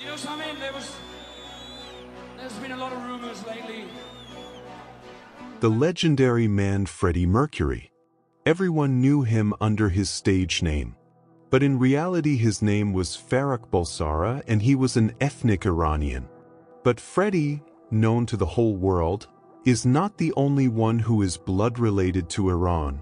You know something? There's been a lot of rumors lately. The legendary man Freddie Mercury. Everyone knew him under his stage name. But in reality his name was Farrokh Bulsara and he was an ethnic Iranian. But Freddie, known to the whole world, is not the only one who is blood-related to Iran.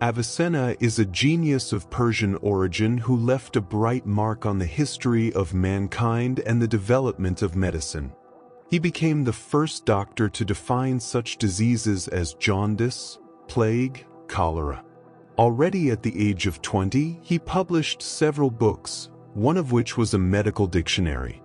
Avicenna is a genius of Persian origin who left a bright mark on the history of mankind and the development of medicine. He became the first doctor to define such diseases as jaundice, plague, cholera. Already at the age of 20, he published several books, one of which was a medical dictionary.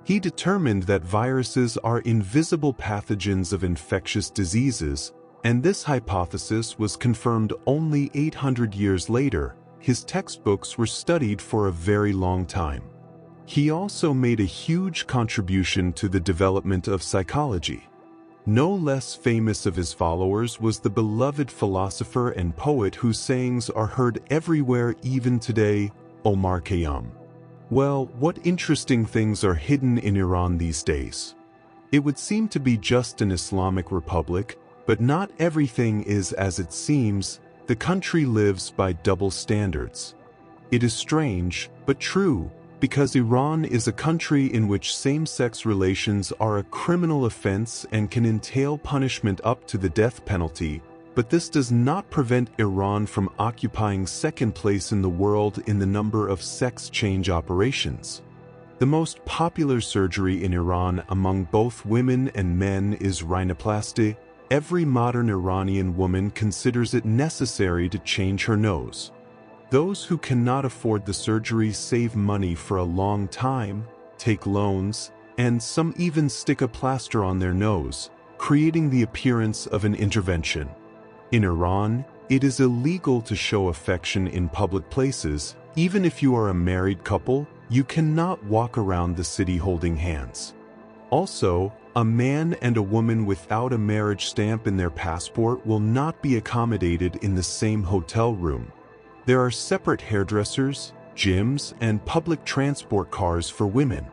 He determined that viruses are invisible pathogens of infectious diseases, and this hypothesis was confirmed only 800 years later. His textbooks were studied for a very long time. He also made a huge contribution to the development of psychology. No less famous of his followers was the beloved philosopher and poet whose sayings are heard everywhere even today, Omar Khayyam. Well, what interesting things are hidden in Iran these days? It would seem to be just an Islamic republic, but not everything is as it seems. The country lives by double standards. It is strange, but true, because Iran is a country in which same-sex relations are a criminal offense and can entail punishment up to the death penalty, but this does not prevent Iran from occupying second place in the world in the number of sex change operations. The most popular surgery in Iran among both women and men is rhinoplasty. Every modern Iranian woman considers it necessary to change her nose. Those who cannot afford the surgery save money for a long time, take loans, and some even stick a plaster on their nose, creating the appearance of an intervention. In Iran, it is illegal to show affection in public places. Even if you are a married couple, you cannot walk around the city holding hands. Also, a man and a woman without a marriage stamp in their passport will not be accommodated in the same hotel room. There are separate hairdressers, gyms, and public transport cars for women.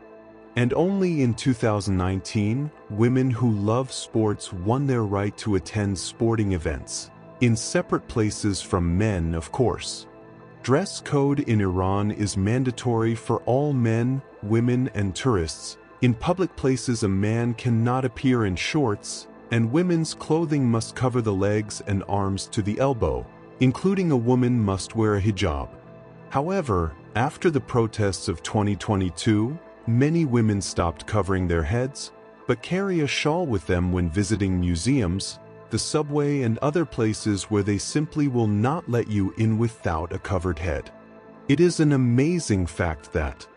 And only in 2019, women who love sports won their right to attend sporting events, in separate places from men, of course. Dress code in Iran is mandatory for all men, women, and tourists. In public places, a man cannot appear in shorts, and women's clothing must cover the legs and arms to the elbow, including a woman must wear a hijab. However, after the protests of 2022, many women stopped covering their heads, but carry a shawl with them when visiting museums, the subway, and other places where they simply will not let you in without a covered head. It is an amazing fact that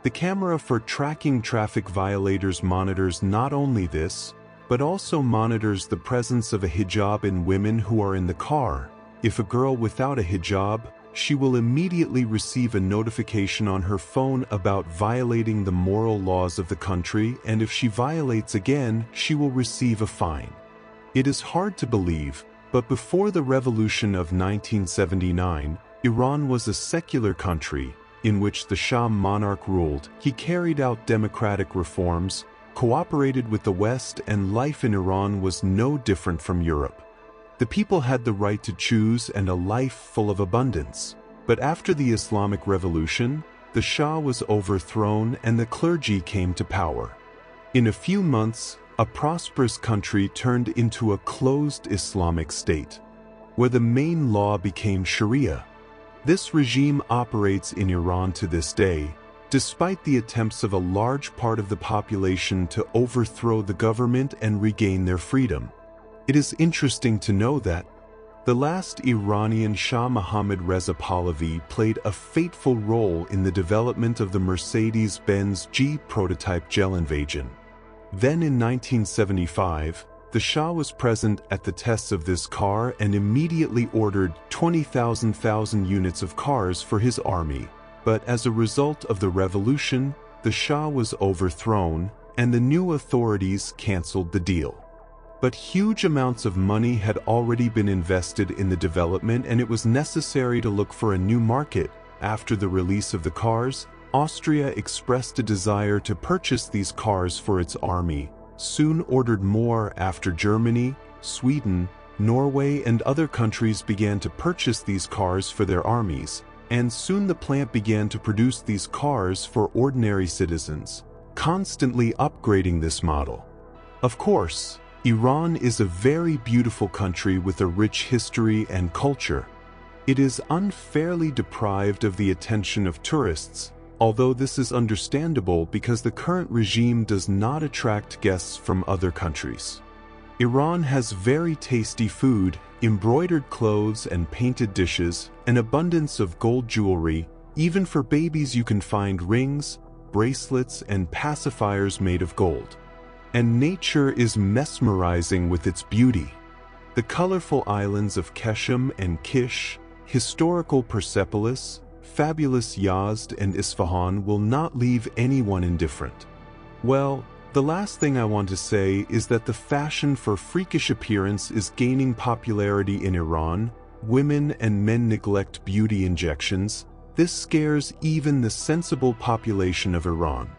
the camera for tracking traffic violators monitors not only this, but also monitors the presence of a hijab in women who are in the car. If a girl without a hijab, she will immediately receive a notification on her phone about violating the moral laws of the country, and if she violates again, she will receive a fine. It is hard to believe, but before the revolution of 1979, Iran was a secular country in which the Shah monarch ruled. He carried out democratic reforms, cooperated with the West, and life in Iran was no different from Europe. The people had the right to choose and a life full of abundance. But after the Islamic Revolution, the Shah was overthrown and the clergy came to power. In a few months, a prosperous country turned into a closed Islamic state, where the main law became Sharia. This regime operates in Iran to this day, despite the attempts of a large part of the population to overthrow the government and regain their freedom. It is interesting to know that the last Iranian Shah Mohammad Reza Pahlavi played a fateful role in the development of the Mercedes-Benz G prototype gel invasion. Then in 1975, the Shah was present at the tests of this car and immediately ordered 20,000 units of cars for his army. But as a result of the revolution, the Shah was overthrown and the new authorities canceled the deal. But huge amounts of money had already been invested in the development and it was necessary to look for a new market. After the release of the cars, Austria expressed a desire to purchase these cars for its army, soon ordered more after Germany, Sweden, Norway and other countries began to purchase these cars for their armies, and soon the plant began to produce these cars for ordinary citizens, constantly upgrading this model. Of course, Iran is a very beautiful country with a rich history and culture. It is unfairly deprived of the attention of tourists, although this is understandable because the current regime does not attract guests from other countries. Iran has very tasty food, embroidered clothes and painted dishes, an abundance of gold jewelry. Even for babies you can find rings, bracelets and pacifiers made of gold. And nature is mesmerizing with its beauty. The colorful islands of Keshem and Kish, historical Persepolis, fabulous Yazd and Isfahan will not leave anyone indifferent. Well, the last thing I want to say is that the fashion for freakish appearance is gaining popularity in Iran. Women and men neglect beauty injections. This scares even the sensible population of Iran.